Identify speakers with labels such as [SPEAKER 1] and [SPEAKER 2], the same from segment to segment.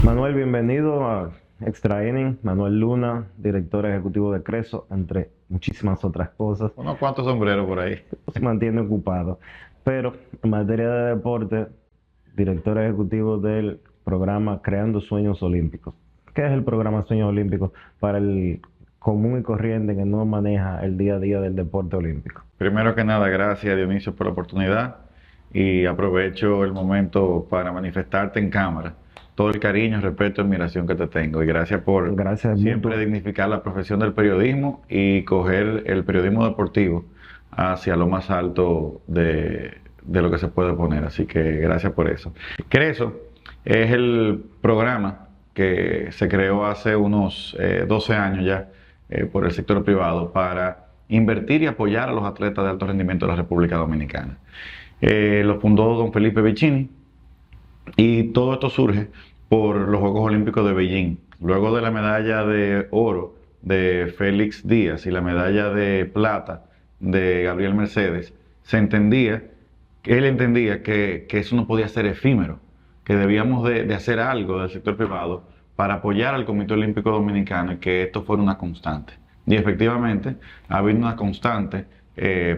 [SPEAKER 1] Manuel, bienvenido a Extra Inning. Manuel Luna, director ejecutivo de Creso, entre muchísimas otras cosas.
[SPEAKER 2] Unos cuantos sombreros por ahí.
[SPEAKER 1] Se mantiene ocupado. Pero en materia de deporte, director ejecutivo del programa Creando Sueños Olímpicos. ¿Qué es el programa Sueños Olímpicos para el común y corriente que no maneja el día a día del deporte olímpico?
[SPEAKER 2] Primero que nada, gracias Dionisio por la oportunidad y aprovecho el momento para manifestarte en cámara todo el cariño, respeto y admiración que te tengo y gracias por
[SPEAKER 1] Gracias,
[SPEAKER 2] siempre
[SPEAKER 1] mutuo.
[SPEAKER 2] dignificar la profesión del periodismo y coger el periodismo deportivo hacia lo más alto de lo que se puede poner. Así que gracias por eso. Creso es el programa que se creó hace unos 12 años ya por el sector privado para invertir y apoyar a los atletas de alto rendimiento de la República Dominicana. Lo fundó don Felipe Vicini y todo esto surge por los Juegos Olímpicos de Beijing. Luego de la medalla de oro de Félix Díaz y la medalla de plata de Gabriel Mercedes, él entendía que eso no podía ser efímero, que debíamos de hacer algo del sector privado para apoyar al Comité Olímpico Dominicano y que esto fuera una constante. Y efectivamente ha habido una constante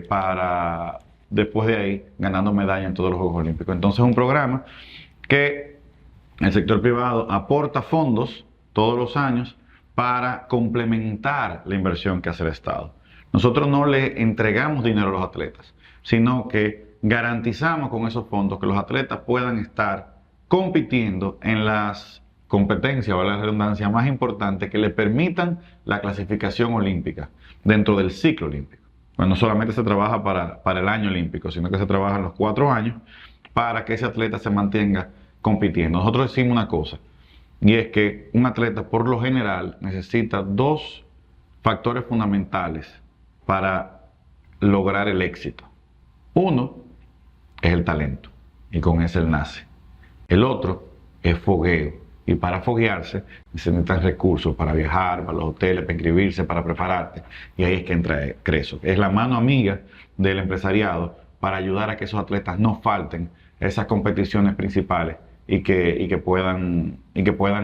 [SPEAKER 2] para después de ahí ganando medallas en todos los Juegos Olímpicos. Entonces es un programa que el sector privado aporta fondos todos los años para complementar la inversión que hace el Estado. Nosotros no le entregamos dinero a los atletas, sino que garantizamos con esos fondos que los atletas puedan estar compitiendo en las competencias, vale la redundancia, más importantes que le permitan la clasificación olímpica dentro del ciclo olímpico. Bueno, no solamente se trabaja para el año olímpico, sino que se trabaja en los 4 años para que ese atleta se mantenga compitiendo. Nosotros decimos una cosa, y es que un atleta por lo general necesita 2 factores fundamentales para lograr el éxito. Uno es el talento, y con ese él nace. El otro es fogueo, y para foguearse necesitan recursos para viajar, para los hoteles, para inscribirse, para prepararte, y ahí es que entra Creso. Es la mano amiga del empresariado para ayudar a que esos atletas no falten esas competiciones principales y que puedan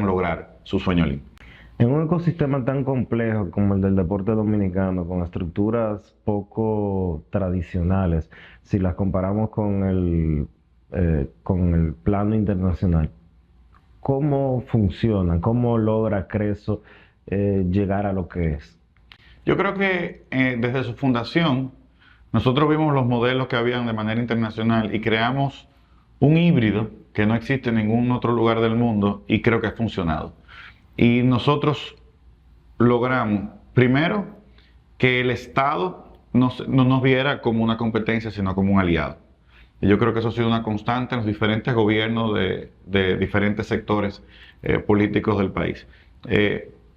[SPEAKER 2] lograr su sueño olímpico.
[SPEAKER 1] En un ecosistema tan complejo como el del deporte dominicano, con estructuras poco tradicionales, si las comparamos con el plano internacional, ¿cómo funciona? ¿Cómo logra Creso llegar a lo que es?
[SPEAKER 2] Yo creo que desde su fundación nosotros vimos los modelos que habían de manera internacional y creamos un híbrido que no existe en ningún otro lugar del mundo y creo que ha funcionado. Y nosotros logramos, primero, que el Estado no nos viera como una competencia, sino como un aliado. Y yo creo que eso ha sido una constante en los diferentes gobiernos de diferentes sectores políticos del país.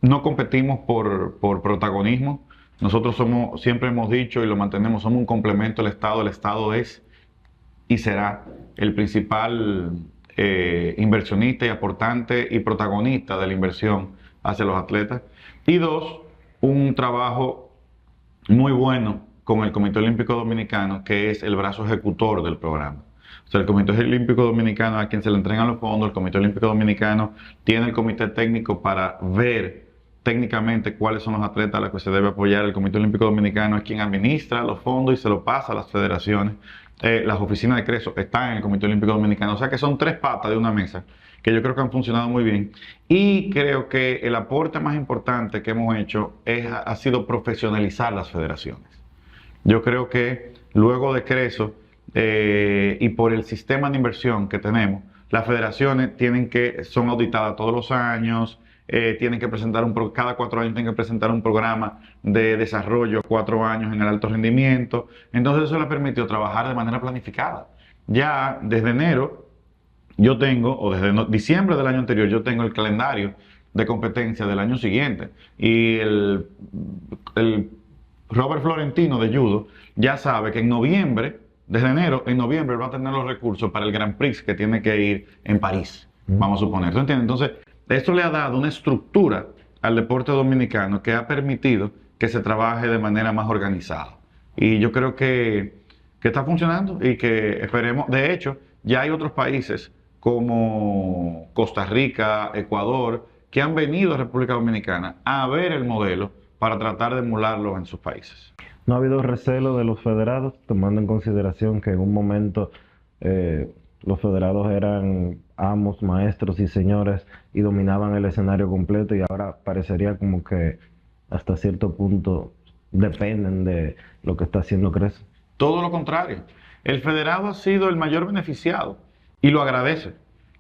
[SPEAKER 2] No competimos por protagonismo. Nosotros siempre hemos dicho y lo mantenemos, somos un complemento del Estado. El Estado es y será el principal inversionista y aportante y protagonista de la inversión hacia los atletas. Y 2, un trabajo muy bueno con el Comité Olímpico Dominicano, que es el brazo ejecutor del programa. O sea, el Comité Olímpico Dominicano a quien se le entregan los fondos, el Comité Olímpico Dominicano tiene el comité técnico para ver técnicamente cuáles son los atletas a los que se debe apoyar. El Comité Olímpico Dominicano es quien administra los fondos y se lo pasa a las federaciones. Las oficinas de Creso están en el Comité Olímpico Dominicano. O sea que son 3 patas de una mesa que yo creo que han funcionado muy bien. Y creo que el aporte más importante que hemos hecho ha sido profesionalizar las federaciones. Yo creo que luego de Creso y por el sistema de inversión que tenemos, las federaciones son auditadas todos los años, tienen que presentar cada 4 años tienen que presentar un programa de desarrollo, 4 años en el alto rendimiento. Entonces eso le permitió trabajar de manera planificada. Ya desde enero yo tengo, o desde diciembre del año anterior, yo tengo el calendario de competencia del año siguiente. Y el Robert Florentino de judo ya sabe que desde enero, en noviembre va a tener los recursos para el Grand Prix que tiene que ir en París, vamos a suponer. ¿Tú entiendes? Entonces, esto le ha dado una estructura al deporte dominicano que ha permitido que se trabaje de manera más organizada. Y yo creo que está funcionando y que esperemos. De hecho, ya hay otros países como Costa Rica, Ecuador, que han venido a República Dominicana a ver el modelo para tratar de emularlo en sus países.
[SPEAKER 1] ¿No ha habido recelo de los federados, tomando en consideración que en un momento los federados eran amos, maestros y señores y dominaban el escenario completo, y ahora parecería como que hasta cierto punto dependen de lo que está haciendo Creso?
[SPEAKER 2] Todo lo contrario. El federado ha sido el mayor beneficiado y lo agradece.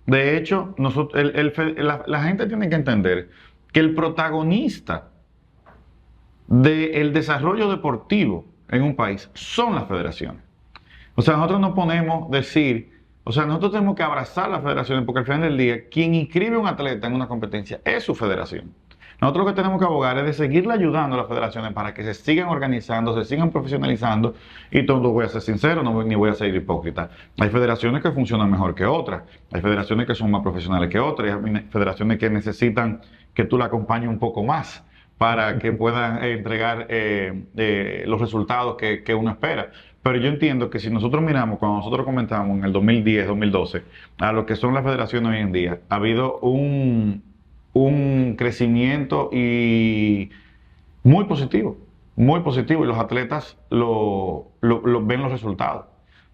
[SPEAKER 2] De hecho, la gente tiene que entender que el protagonista del desarrollo deportivo en un país son las federaciones. O sea, nosotros no ponemos nosotros tenemos que abrazar las federaciones, porque al final del día, quien inscribe a un atleta en una competencia es su federación. Nosotros lo que tenemos que abogar es de seguirle ayudando a las federaciones para que se sigan organizando, se sigan profesionalizando, y todo, voy a ser sincero, ni voy a ser hipócrita. Hay federaciones que funcionan mejor que otras, hay federaciones que son más profesionales que otras, hay federaciones que necesitan que tú la acompañes un poco más para que puedan entregar los resultados que uno espera. Pero yo entiendo que si nosotros miramos, cuando nosotros comentamos en el 2010, 2012, a lo que son las federaciones hoy en día, ha habido un crecimiento y muy positivo, y los atletas ven los resultados.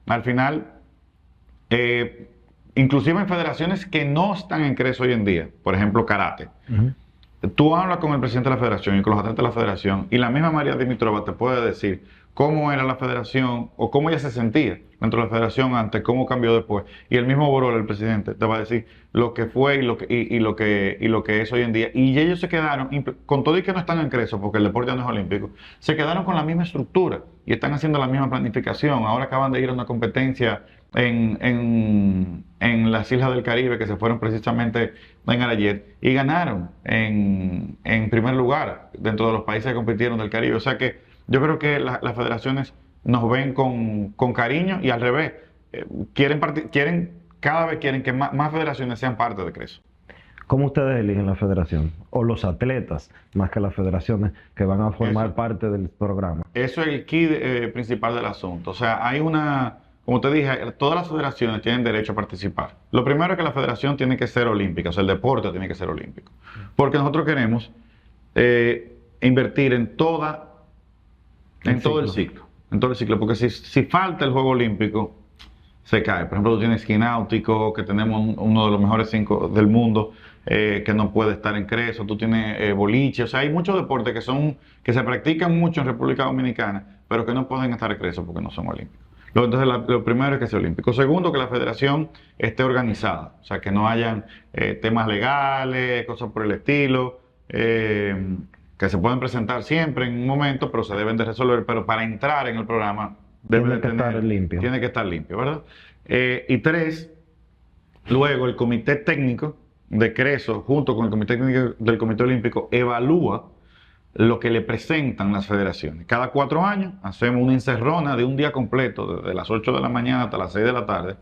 [SPEAKER 2] Al final, inclusive en federaciones que no están en Creso hoy en día, por ejemplo, karate. Tú hablas con el presidente de la federación y con los atletas de la federación, y la misma María Dimitrova te puede decir cómo era la federación o cómo ella se sentía dentro de la federación antes, cómo cambió después. Y el mismo Borol, el presidente, te va a decir lo que fue y lo que es hoy en día. Y ellos se quedaron, con todo y que no están en Creso, porque el deporte ya no es olímpico, se quedaron con la misma estructura y están haciendo la misma planificación. Ahora acaban de ir a una competencia en las Islas del Caribe, que se fueron precisamente en Arayet, y ganaron en primer lugar dentro de los países que compitieron del Caribe. O sea que yo creo que las federaciones nos ven con cariño, y al revés, cada vez quieren que más federaciones sean parte de Creso.
[SPEAKER 1] ¿Cómo ustedes eligen la federación? O los atletas, más que las federaciones, que van a formar parte del programa.
[SPEAKER 2] Eso es el key principal del asunto. O sea, como te dije, todas las federaciones tienen derecho a participar. Lo primero es que la federación tiene que ser olímpica, o sea, el deporte tiene que ser olímpico. Porque nosotros queremos invertir en todo el ciclo. En todo el ciclo, porque si falta el juego olímpico, se cae. Por ejemplo, tú tienes esquí náutico, que tenemos uno de los mejores 5 del mundo, que no puede estar en Creso. Tú tienes boliche. O sea, hay muchos deportes que se practican mucho en República Dominicana, pero que no pueden estar en Creso porque no son olímpicos. Entonces, lo primero es que sea olímpico. Segundo, que la federación esté organizada. O sea, que no hayan temas legales, cosas por el estilo, que se pueden presentar siempre en un momento, pero se deben de resolver. Pero para entrar en el programa
[SPEAKER 1] tiene que estar limpio.
[SPEAKER 2] Tiene que estar limpio, ¿verdad? Y 3, luego el comité técnico de Creso, junto con el comité técnico del Comité Olímpico, evalúa lo que le presentan las federaciones. Cada 4 años hacemos una encerrona de un día completo, desde las 8 de la mañana hasta las 6 de la tarde,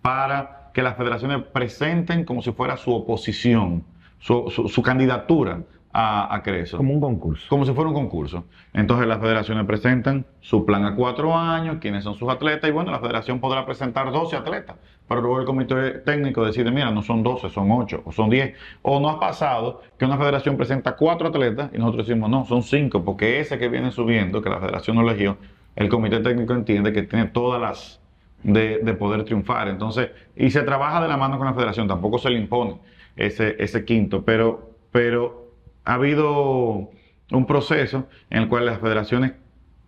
[SPEAKER 2] para que las federaciones presenten como si fuera su oposición, su candidatura a Creso.
[SPEAKER 1] Como un concurso.
[SPEAKER 2] Como si fuera un concurso. Entonces las federaciones presentan su plan a 4 años, quiénes son sus atletas, y bueno, la federación podrá presentar 12 atletas, pero luego el comité técnico decide, mira, no son 12, son 8 o son 10. O no ha pasado que una federación presenta 4 atletas y nosotros decimos, no, son 5, porque ese que viene subiendo, que la federación no eligió, el comité técnico entiende que tiene todas las de poder triunfar. Entonces, y se trabaja de la mano con la federación, tampoco se le impone ese quinto, pero ha habido un proceso en el cual las federaciones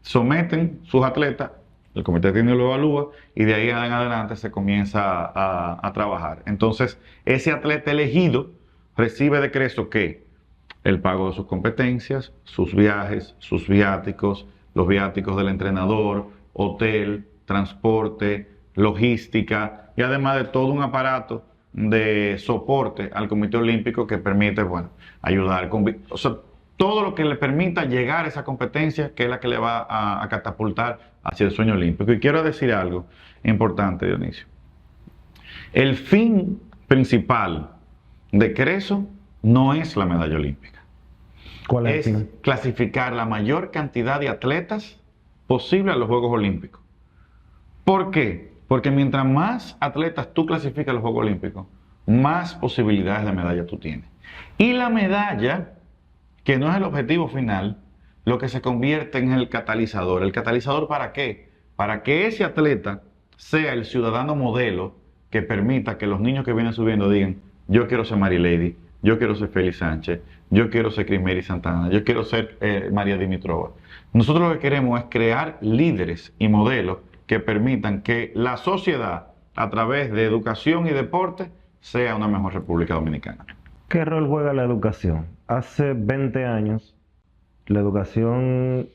[SPEAKER 2] someten sus atletas, el comité técnico lo evalúa, y de ahí en adelante se comienza a trabajar. Entonces, ese atleta elegido recibe de Creso ¿qué? El pago de sus competencias, sus viajes, sus viáticos, los viáticos del entrenador, hotel, transporte, logística, y además de todo un aparato de soporte al Comité Olímpico que permite, bueno, ayudar con, o sea, todo lo que le permita llegar a esa competencia, que es la que le va a catapultar hacia el sueño olímpico. Y quiero decir algo importante, Dionisio. El fin principal de Creso no es la medalla olímpica.
[SPEAKER 1] ¿Cuál es el
[SPEAKER 2] Es
[SPEAKER 1] fin?
[SPEAKER 2] clasificar la mayor cantidad de atletas posible a los Juegos Olímpicos. ¿Por qué? Porque mientras más atletas tú clasificas a los Juegos Olímpicos, más posibilidades de medalla tú tienes. Y la medalla, que no es el objetivo final, lo que se convierte en el catalizador. ¿El catalizador para qué? Para que ese atleta sea el ciudadano modelo que permita que los niños que vienen subiendo digan: yo quiero ser Mary Lady, yo quiero ser Félix Sánchez, yo quiero ser Crismeri Santana, yo quiero ser María Dimitrova. Nosotros lo que queremos es crear líderes y modelos que permitan que la sociedad, a través de educación y deporte, sea una mejor República Dominicana.
[SPEAKER 1] ¿Qué rol juega la educación? Hace 20 años la educación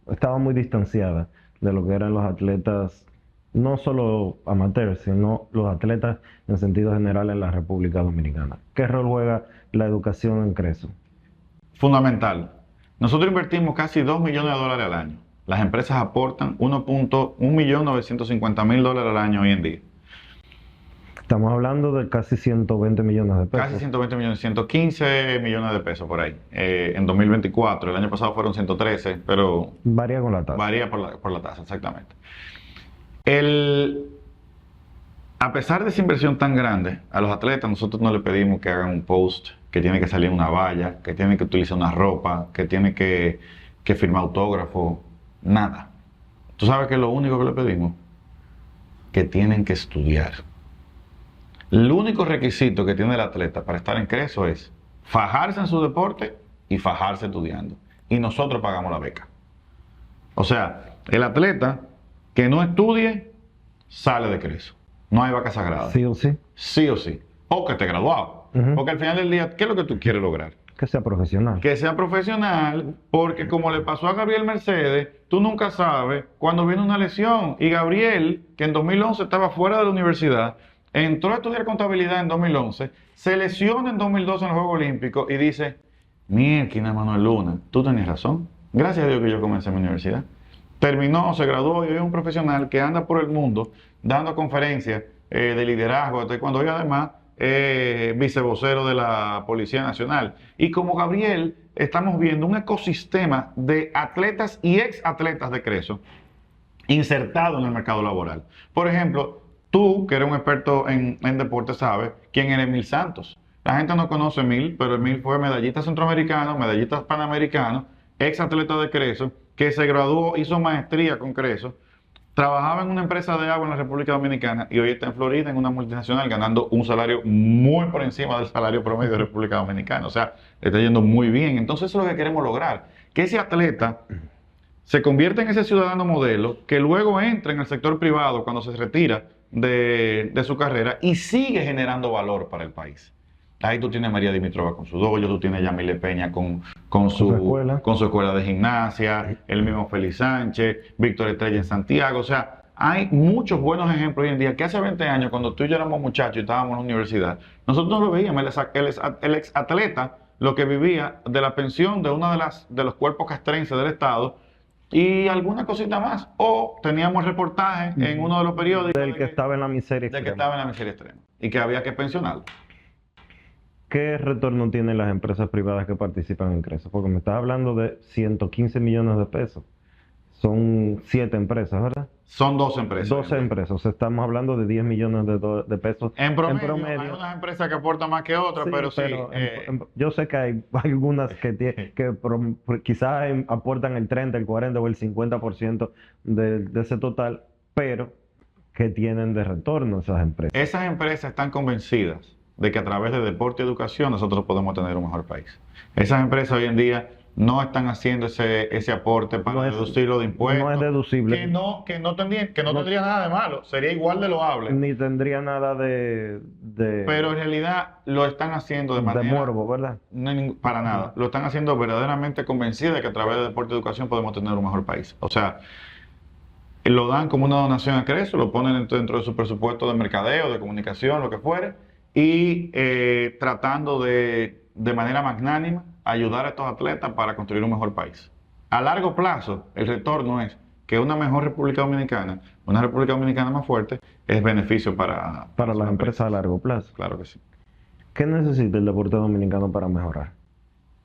[SPEAKER 1] estaba muy distanciada de lo que eran los atletas, no solo amateurs, sino los atletas en sentido general en la República Dominicana. ¿Qué rol juega la educación en Creso?
[SPEAKER 2] Fundamental. Nosotros invertimos casi $2 millones al año. Las empresas aportan $1.950.000 al año hoy en día.
[SPEAKER 1] Estamos hablando de casi 120 millones de pesos.
[SPEAKER 2] Casi 120 millones, 115 millones de pesos por ahí. En 2024, el año pasado fueron 113, pero...
[SPEAKER 1] Varía con la tasa.
[SPEAKER 2] Varía por la tasa, exactamente. A pesar de esa inversión tan grande, a los atletas nosotros no le pedimos que hagan un post, que tiene que salir en una valla, que tiene que utilizar una ropa, que tiene que firmar autógrafo, nada. ¿Tú sabes qué es lo único que le pedimos? Que tienen que estudiar. El único requisito que tiene el atleta para estar en Creso es fajarse en su deporte y fajarse estudiando. Y nosotros pagamos la beca. O sea, el atleta que no estudie sale de Creso. No hay vaca sagrada.
[SPEAKER 1] Sí o sí.
[SPEAKER 2] Sí o sí. O que esté graduado. Porque al final del día, ¿qué es lo que tú quieres lograr?
[SPEAKER 1] Que sea profesional.
[SPEAKER 2] Que sea profesional, porque como le pasó a Gabriel Mercedes, tú nunca sabes cuando viene una lesión. Y Gabriel, que en 2011 estaba fuera de la universidad, entró a estudiar contabilidad en 2011, se lesiona en 2012 en los Juegos Olímpicos y dice: mierda, Manuel Luna, tú tenías razón. Gracias a Dios que yo comencé mi universidad. Terminó, se graduó y hoy es un profesional que anda por el mundo dando conferencias de liderazgo, de taekwondo, y además vicevocero de la Policía Nacional. Y como Gabriel, estamos viendo un ecosistema de atletas y ex-atletas de Creso insertado en el mercado laboral. Por ejemplo, tú, que eres un experto en deporte, sabes quién era Emil Santos. La gente no conoce a Emil, pero Emil fue medallista centroamericano, medallista panamericano, ex-atleta de Creso, que se graduó, hizo maestría con Creso, trabajaba en una empresa de agua en la República Dominicana y hoy está en Florida en una multinacional ganando un salario muy por encima del salario promedio de República Dominicana. O sea, le está yendo muy bien. Entonces eso es lo que queremos lograr, que ese atleta se convierta en ese ciudadano modelo, que luego entre en el sector privado cuando se retira de su carrera y sigue generando valor para el país. Ahí tú tienes a María Dimitrova con su dojo, tú tienes a Yamile Peña con su escuela de gimnasia, el mismo Félix Sánchez, Víctor Estrella en Santiago. O sea, hay muchos buenos ejemplos hoy en día que hace 20 años, cuando tú y yo éramos muchachos y estábamos en la universidad, nosotros no lo veíamos. El ex atleta lo que vivía de la pensión de uno de los cuerpos castrenses del Estado y alguna cosita más. O teníamos reportajes en uno de los periódicos
[SPEAKER 1] del que estaba en la miseria extrema.
[SPEAKER 2] Del que estaba en la miseria extrema y que había que pensionarlo.
[SPEAKER 1] ¿Qué retorno tienen las empresas privadas que participan en Creso? Porque me estás hablando de 115 millones de pesos. Son 7 empresas, ¿verdad?
[SPEAKER 2] Son 12 empresas.
[SPEAKER 1] 12 empresas. O sea, estamos hablando de 10 millones de pesos.
[SPEAKER 2] En promedio. Hay unas empresas que aportan más que otras,
[SPEAKER 1] sí,
[SPEAKER 2] pero sí.
[SPEAKER 1] Yo sé que hay algunas que quizás aportan el 30, el 40 o el 50% de ese total, pero ¿qué tienen de retorno esas empresas?
[SPEAKER 2] Esas empresas están convencidas de que a través de deporte y educación nosotros podemos tener un mejor país. Esas empresas hoy en día no están haciendo ese aporte para deducirlo de impuestos.
[SPEAKER 1] No es deducible.
[SPEAKER 2] Que no tendría nada de malo, sería igual de loable.
[SPEAKER 1] Ni tendría nada de
[SPEAKER 2] pero en realidad lo están haciendo de manera...
[SPEAKER 1] de morbo, ¿verdad?
[SPEAKER 2] Para nada. Lo están haciendo verdaderamente convencidos de que a través de deporte y educación podemos tener un mejor país. O sea, lo dan como una donación a Creso, lo ponen dentro de su presupuesto de mercadeo, de comunicación, lo que fuere, y tratando de manera magnánima ayudar a estos atletas para construir un mejor país. A largo plazo, el retorno es que una mejor República Dominicana, una República Dominicana más fuerte, es beneficio para
[SPEAKER 1] las empresas a largo plazo.
[SPEAKER 2] Claro que sí.
[SPEAKER 1] ¿Qué necesita el deporte dominicano para mejorar?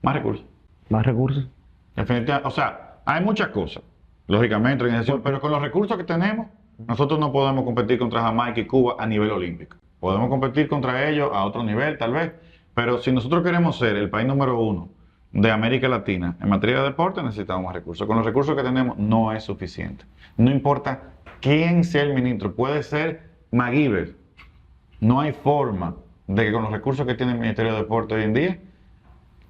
[SPEAKER 2] Más recursos.
[SPEAKER 1] ¿Más recursos?
[SPEAKER 2] Definitivamente. O sea, hay muchas cosas, lógicamente, organización, pero con los recursos que tenemos, Nosotros no podemos competir contra Jamaica y Cuba a nivel olímpico. Podemos competir contra ellos a otro nivel, tal vez, pero si nosotros queremos ser el país número uno de América Latina en materia de deporte, necesitamos más recursos. Con los recursos que tenemos no es suficiente. No importa quién sea el ministro, puede ser MacGyver. No hay forma de que con los recursos que tiene el Ministerio de Deporte hoy en día,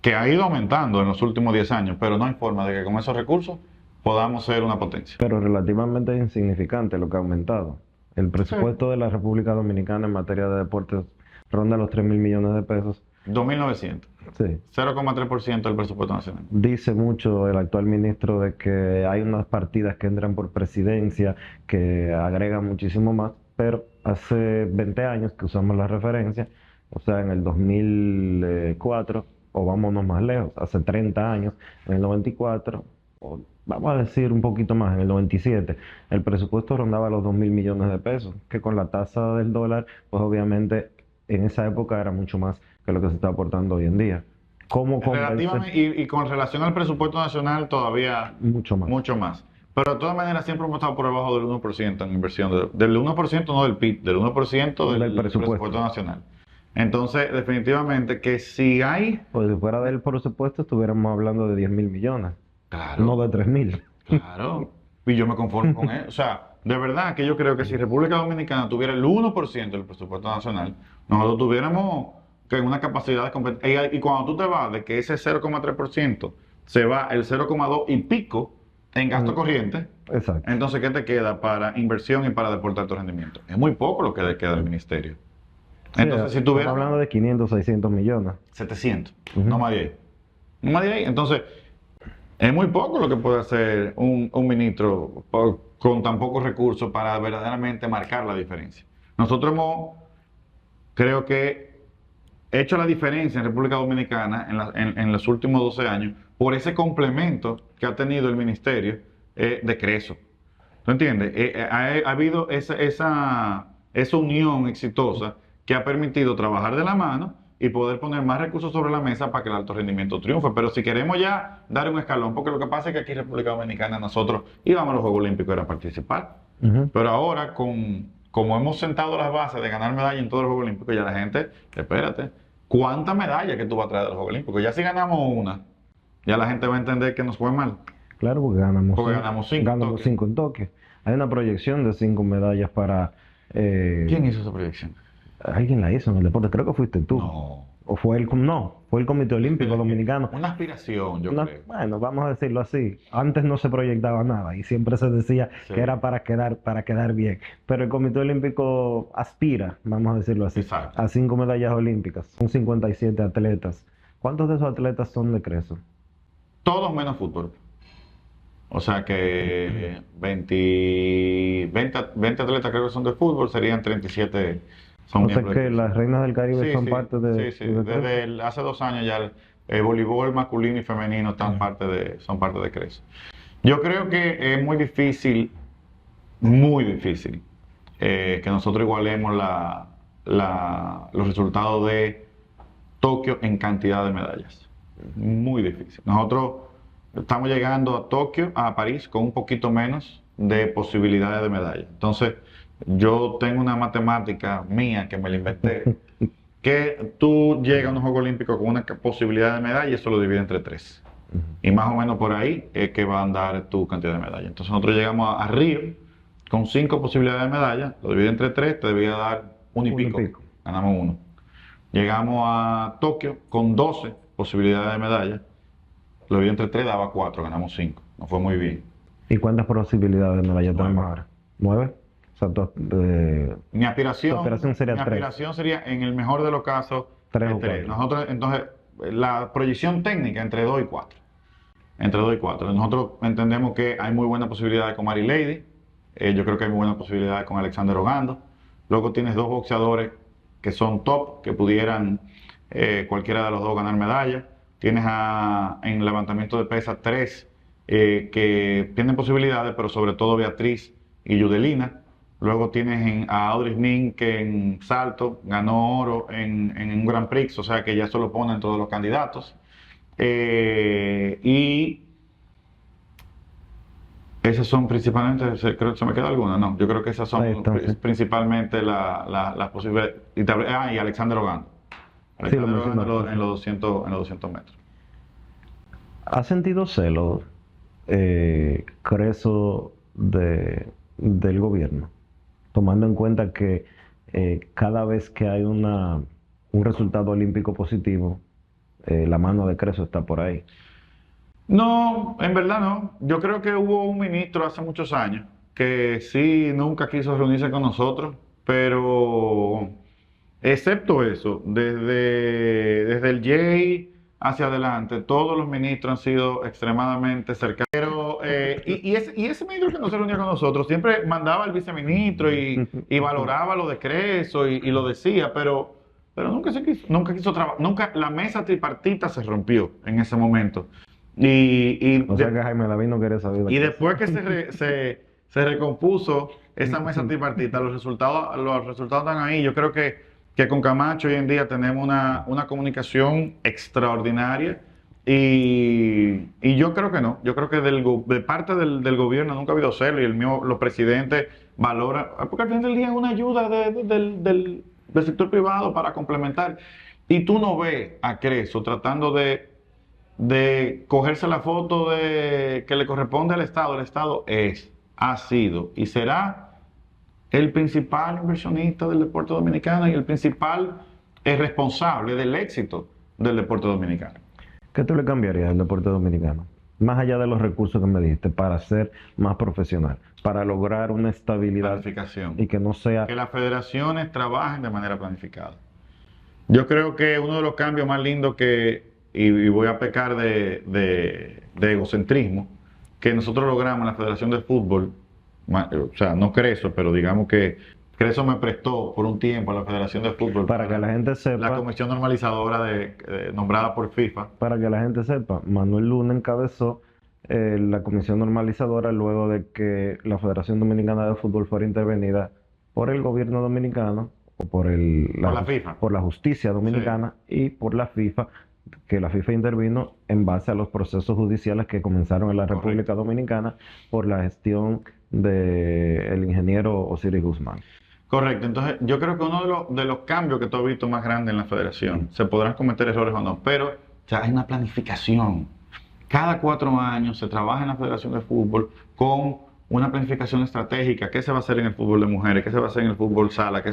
[SPEAKER 2] que ha ido aumentando en los últimos 10 años, pero no hay forma de que con esos recursos podamos ser una potencia.
[SPEAKER 1] Pero relativamente insignificante lo que ha aumentado. El presupuesto de la República Dominicana en materia de deportes ronda los 3.000 millones de pesos.
[SPEAKER 2] 2.900.
[SPEAKER 1] Sí.
[SPEAKER 2] 0,3% del presupuesto nacional.
[SPEAKER 1] Dice mucho el actual ministro de que hay unas partidas que entran por presidencia que agregan muchísimo más, pero hace 20 años que usamos la referencia, o sea, en el 2004, o vámonos más lejos, hace 30 años, en el 94, o vamos a decir un poquito más, en el 97, el presupuesto rondaba los 2.000 millones de pesos, que con la tasa del dólar, pues obviamente en esa época era mucho más que lo que se está aportando hoy en día. ¿Cómo
[SPEAKER 2] Relativamente, y con relación al presupuesto nacional todavía
[SPEAKER 1] mucho más?
[SPEAKER 2] Mucho más. Pero de todas maneras siempre hemos estado por debajo del 1% en inversión, del 1% no del PIB, del 1% del presupuesto nacional. Entonces, definitivamente que si hay...
[SPEAKER 1] Pues si fuera del presupuesto estuviéramos hablando de 10.000 millones.
[SPEAKER 2] Claro.
[SPEAKER 1] No de 3.000.
[SPEAKER 2] Claro. Y yo me conformo con eso. O sea, de verdad que yo creo que si República Dominicana tuviera el 1% del presupuesto nacional, nosotros tuviéramos que una capacidad de competir. Y cuando tú te vas de que ese 0,3% se va el 0,2 y pico en gasto corriente,
[SPEAKER 1] exacto.
[SPEAKER 2] Entonces, ¿qué te queda para inversión y para deporte de alto rendimiento? Es muy poco lo que le queda al ministerio. Entonces, si tuviera...
[SPEAKER 1] Estamos hablando de 500, 600 millones.
[SPEAKER 2] 700, no más de ahí. No más de ahí. Entonces, es muy poco lo que puede hacer un ministro con tan pocos recursos para verdaderamente marcar la diferencia. Nosotros hemos, creo que, hecho la diferencia en República Dominicana en los últimos 12 años por ese complemento que ha tenido el ministerio de Creso. ¿Tú entiendes? Ha habido esa unión exitosa que ha permitido trabajar de la mano y poder poner más recursos sobre la mesa para que el alto rendimiento triunfe. Pero si queremos ya dar un escalón, porque lo que pasa es que aquí en República Dominicana nosotros íbamos a los Juegos Olímpicos era participar. Pero ahora, como hemos sentado las bases de ganar medallas en todos los Juegos Olímpicos, ya la gente, espérate, ¿cuántas medallas que tú vas a traer de los Juegos Olímpicos? Ya si ganamos una, ya la gente va a entender que nos fue mal.
[SPEAKER 1] Claro, porque ganamos
[SPEAKER 2] 5.
[SPEAKER 1] Ganamos 5 en Tokio. Hay una proyección de 5 medallas para...
[SPEAKER 2] ¿Quién hizo esa proyección?
[SPEAKER 1] Alguien la hizo en el deporte, creo que fuiste tú.
[SPEAKER 2] No.
[SPEAKER 1] O fue el Comité Olímpico Dominicano.
[SPEAKER 2] Una aspiración, yo creo.
[SPEAKER 1] Bueno, vamos a decirlo así. Antes no se proyectaba nada y siempre se decía que era para quedar bien. Pero el Comité Olímpico aspira, vamos a decirlo así,
[SPEAKER 2] Exacto.
[SPEAKER 1] a 5 medallas olímpicas. Son 57 atletas. ¿Cuántos de esos atletas son de Creso?
[SPEAKER 2] Todos menos fútbol. O sea que 20 atletas creo que son de fútbol, serían 37.
[SPEAKER 1] O sea que las reinas del Caribe son parte de...
[SPEAKER 2] Sí. Desde hace 2 años ya el voleibol masculino y femenino son parte de Creso. Yo creo que es muy difícil, que nosotros igualemos los resultados de Tokio en cantidad de medallas. Muy difícil. Nosotros estamos llegando a París, con un poquito menos de posibilidades de medalla. Entonces, yo tengo una matemática mía que me la inventé, que tú llegas a unos Juegos Olímpicos con una posibilidad de medalla y eso lo divide entre 3. Y más o menos por ahí es que va a andar tu cantidad de medalla. Entonces nosotros llegamos a Río con 5 posibilidades de medalla, lo divide entre 3, te debía dar 1 y pico. Ganamos 1. Llegamos a Tokio con 12 posibilidades de medalla, lo divide entre 3, daba 4, ganamos 5. Nos fue muy bien.
[SPEAKER 1] ¿Y cuántas posibilidades de medalla tenemos ahora? 9.
[SPEAKER 2] Mi aspiración
[SPEAKER 1] sería
[SPEAKER 2] en el mejor de los casos
[SPEAKER 1] 3 o
[SPEAKER 2] 4. Nosotros, entonces, la proyección técnica entre 2 y 4. Entre 2 y 4. Nosotros entendemos que hay muy buena posibilidad con Mary Lady. Yo creo que hay muy buena posibilidad con Alexander Ogando. Luego tienes 2 boxeadores que son top, que pudieran cualquiera de los dos ganar medalla. Tienes en levantamiento de pesas 3 que tienen posibilidades, pero sobre todo Beatriz y Yudelina. Luego tienes a Audrey Nin, que en salto ganó oro en un Grand Prix, o sea que ya se lo ponen todos los candidatos. Y Esas son principalmente, creo que se me queda alguna, no, yo creo que esas son
[SPEAKER 1] Ahí está, sí.
[SPEAKER 2] principalmente las posibles. Y Alexander Ogando.
[SPEAKER 1] Sí, lo
[SPEAKER 2] Alexander Ogando
[SPEAKER 1] mencionaste,
[SPEAKER 2] en
[SPEAKER 1] sí.
[SPEAKER 2] los 200, en los 200 metros.
[SPEAKER 1] ¿Has sentido celos, Creso, del gobierno? Tomando en cuenta que cada vez que hay un resultado olímpico positivo, la mano de Creso está por ahí.
[SPEAKER 2] No, en verdad no. Yo creo que hubo un ministro hace muchos años que sí nunca quiso reunirse con nosotros, pero excepto eso, desde el Jay hacia adelante, todos los ministros han sido extremadamente cercanos. Pero, y ese ministro que no se reunía con nosotros siempre mandaba al viceministro y valoraba lo de Creso y lo decía, pero nunca quiso trabajar, nunca la mesa tripartita se rompió en ese momento. Y, y,
[SPEAKER 1] O sea que
[SPEAKER 2] de-
[SPEAKER 1] Jaime David no quiere saber de
[SPEAKER 2] y
[SPEAKER 1] Creso.
[SPEAKER 2] después que se recompuso esa mesa tripartita, los resultados están ahí. Yo creo que con Camacho hoy en día tenemos una comunicación extraordinaria y yo creo que no. Yo creo que de parte del gobierno nunca ha habido celo y los presidentes valoran, porque al final del día es una ayuda del sector privado para complementar. Y tú no ves a Creso tratando de cogerse la foto de que le corresponde al Estado. El Estado ha sido y será el principal inversionista del deporte dominicano y el principal responsable del éxito del deporte dominicano.
[SPEAKER 1] ¿Qué tú le cambiarías al deporte dominicano? Más allá de los recursos que me dijiste, para ser más profesional, para lograr una estabilidad
[SPEAKER 2] Planificación.
[SPEAKER 1] y que no sea...
[SPEAKER 2] Que las federaciones trabajen de manera planificada. Yo creo que uno de los cambios más lindos y voy a pecar de egocentrismo, que nosotros logramos en la Federación de Fútbol, o sea, no Creso, pero digamos que Creso me prestó por un tiempo a la Federación de Fútbol
[SPEAKER 1] Para que la gente
[SPEAKER 2] la
[SPEAKER 1] sepa,
[SPEAKER 2] comisión normalizadora nombrada por FIFA.
[SPEAKER 1] para que la gente sepa, Manuel Luna encabezó la comisión normalizadora luego de que la Federación Dominicana de Fútbol fuera intervenida por el gobierno dominicano o
[SPEAKER 2] Por la FIFA.
[SPEAKER 1] por la justicia dominicana y por la FIFA, que la FIFA intervino en base a los procesos judiciales que comenzaron en la
[SPEAKER 2] Correcto.
[SPEAKER 1] República Dominicana por la gestión del ingeniero Osiris Guzmán.
[SPEAKER 2] Correcto, entonces yo creo que uno de los cambios que tú has visto más grande en la federación, se podrán cometer errores o no, pero o sea, hay una planificación. Cada 4 años se trabaja en la Federación de Fútbol con una planificación estratégica. ¿Qué se va a hacer en el fútbol de mujeres? ¿Qué se va a hacer en el fútbol sala?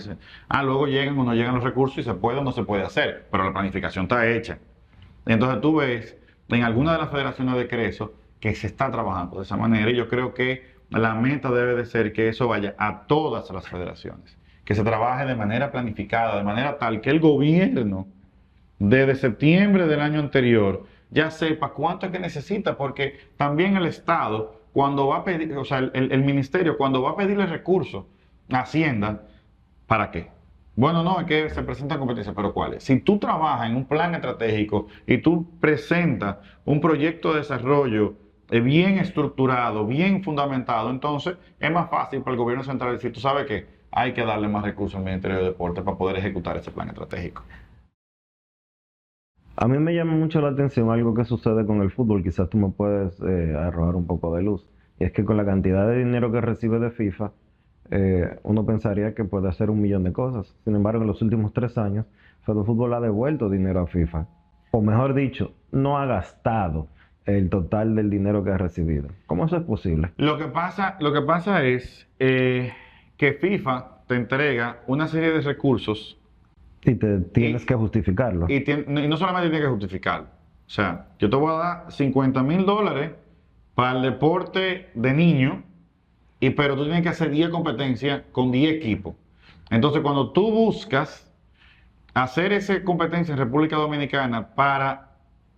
[SPEAKER 2] Luego llegan o no llegan los recursos y se puede o no se puede hacer, pero la planificación está hecha. Entonces tú ves en alguna de las federaciones de Creso que se está trabajando de esa manera y yo creo que la meta debe de ser que eso vaya a todas las federaciones, que se trabaje de manera planificada, de manera tal que el gobierno desde septiembre del año anterior ya sepa cuánto es que necesita, porque también el Estado, cuando va a pedir, o sea, el ministerio, cuando va a pedirle recursos a Hacienda, ¿para qué? Bueno, no, es que se presentan competencias, pero ¿cuáles? Si tú trabajas en un plan estratégico y tú presentas un proyecto de desarrollo bien estructurado, bien fundamentado, entonces es más fácil para el gobierno central decir, tú sabes que hay que darle más recursos al Ministerio de Deportes para poder ejecutar ese plan estratégico.
[SPEAKER 1] A mí me llama mucho la atención algo que sucede con el fútbol, quizás tú me puedes arrojar un poco de luz, y es que con la cantidad de dinero que recibe de FIFA, uno pensaría que puede hacer 1 millón de cosas. Sin embargo, en los últimos 3 años, Fútbol ha devuelto dinero a FIFA, o mejor dicho, no ha gastado el total del dinero que ha recibido. ¿Cómo eso es posible?
[SPEAKER 2] Lo que pasa es que FIFA te entrega una serie de recursos
[SPEAKER 1] Y te tienes que justificarlo.
[SPEAKER 2] y no solamente tienes que justificarlo. O sea, yo te voy a dar $50,000 para el deporte de niño, pero tú tienes que hacer 10 competencias con 10 equipos. Entonces, cuando tú buscas hacer esa competencia en República Dominicana para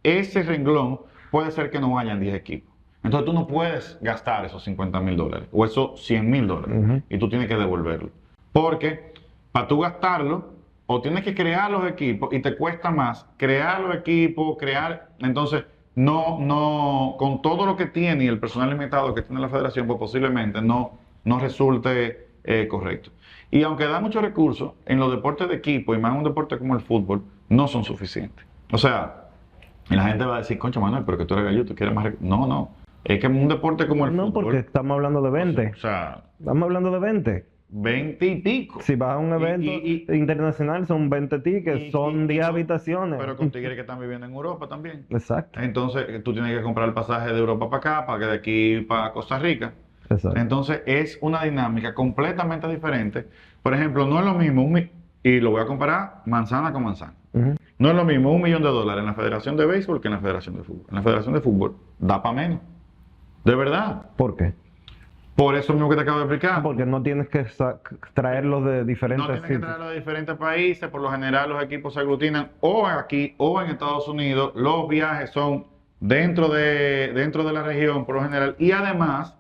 [SPEAKER 2] ese renglón, puede ser que no hayan 10 equipos. Entonces, tú no puedes gastar esos $50,000 o esos $100,000
[SPEAKER 1] Ujú.
[SPEAKER 2] y tú tienes que devolverlo. Porque para tú gastarlo, o tienes que crear los equipos y te cuesta más crear los equipos, entonces no, con todo lo que tiene y el personal limitado que tiene la federación, pues posiblemente no resulte correcto. Y aunque da muchos recursos, en los deportes de equipo, y más en un deporte como el fútbol, no son suficientes. O sea, y la gente va a decir, concha Manuel, pero que tú eres gallo, tú quieres más recursos. No. Es que un deporte como el
[SPEAKER 1] No,
[SPEAKER 2] fútbol,
[SPEAKER 1] porque estamos hablando de 20.
[SPEAKER 2] o sea,
[SPEAKER 1] Estamos hablando de 20.
[SPEAKER 2] 20 y pico.
[SPEAKER 1] Si vas a un evento internacional son 20 tickets, son 10 habitaciones.
[SPEAKER 2] Pero con tigres que están viviendo en Europa también.
[SPEAKER 1] Exacto.
[SPEAKER 2] Entonces, tú tienes que comprar el pasaje de Europa para acá, para que de aquí para Costa Rica.
[SPEAKER 1] Exacto.
[SPEAKER 2] Entonces, es una dinámica completamente diferente. Por ejemplo, no es lo mismo, y lo voy a comparar manzana con manzana.
[SPEAKER 1] Ujú.
[SPEAKER 2] No es lo mismo $1 millón en la Federación de Béisbol que en la Federación de Fútbol. En la Federación de Fútbol da para menos. De verdad.
[SPEAKER 1] ¿Por qué?
[SPEAKER 2] Por eso mismo que te acabo de explicar.
[SPEAKER 1] Porque no tienes que traerlos de diferentes
[SPEAKER 2] No tienes que
[SPEAKER 1] sitios.
[SPEAKER 2] traerlo de diferentes países, por lo general los equipos se aglutinan o aquí o en Estados Unidos, los viajes son dentro de la región por lo general y además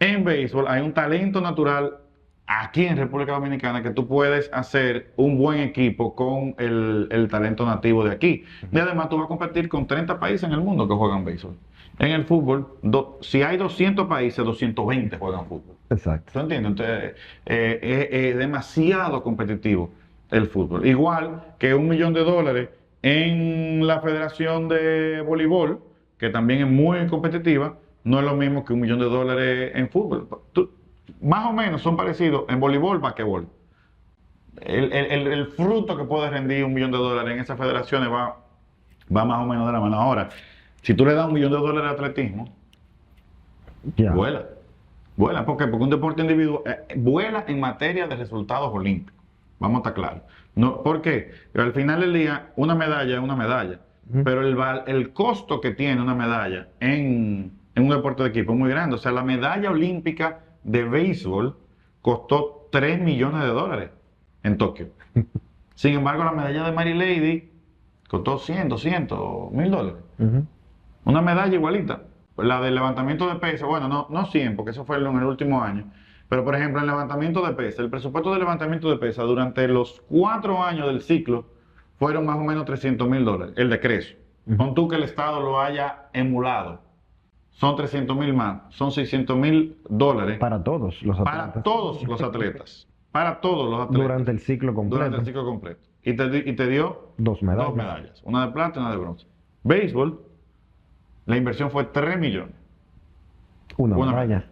[SPEAKER 2] en béisbol hay un talento natural aquí en República Dominicana que tú puedes hacer un buen equipo con el talento nativo de aquí. Y además tú vas a competir con 30 países en el mundo que juegan béisbol. En el fútbol, si hay 200 países, 220 juegan fútbol.
[SPEAKER 1] Exacto.
[SPEAKER 2] ¿Tú entiendes? Entonces, es demasiado competitivo el fútbol. Igual que $1 millón en la Federación de Voleibol, que también es muy competitiva, no es lo mismo que $1 millón en fútbol. Más o menos son parecidos en voleibol, basquetbol. El fruto que puede rendir $1 millón en esas federaciones va más o menos de la mano. Ahora, si tú le das $1 millón a atletismo,
[SPEAKER 1] Ya.
[SPEAKER 2] vuela. Vuela, ¿por qué? Porque un deporte individual vuela en materia de resultados olímpicos. Vamos a estar claros. No, ¿por qué? Al final del día, una medalla es una medalla.
[SPEAKER 1] Ujú.
[SPEAKER 2] Pero el costo que tiene una medalla en un deporte de equipo es muy grande. O sea, la medalla olímpica de béisbol costó $3 millones en Tokio. Sin embargo, la medalla de Mary Lady costó 100, 200, $1,000.
[SPEAKER 1] Ujú.
[SPEAKER 2] Una medalla igualita. La del levantamiento de pesas, bueno, no 100, porque eso fue en el último año. Pero, por ejemplo, en levantamiento de pesas, el presupuesto de levantamiento de pesas durante los 4 años del ciclo fueron más o menos $300,000, el decreso. Pon tú que el Estado lo haya emulado. Son 300,000 más, son $600,000
[SPEAKER 1] Para todos los atletas.
[SPEAKER 2] para todos los atletas. Para todos los atletas.
[SPEAKER 1] Durante el ciclo completo.
[SPEAKER 2] Durante el ciclo completo. Y te dio
[SPEAKER 1] 2 medallas.
[SPEAKER 2] 2 medallas. Una de plata y una de bronce. Béisbol, la inversión fue $3 millones.
[SPEAKER 1] Una
[SPEAKER 2] Una
[SPEAKER 1] medalla.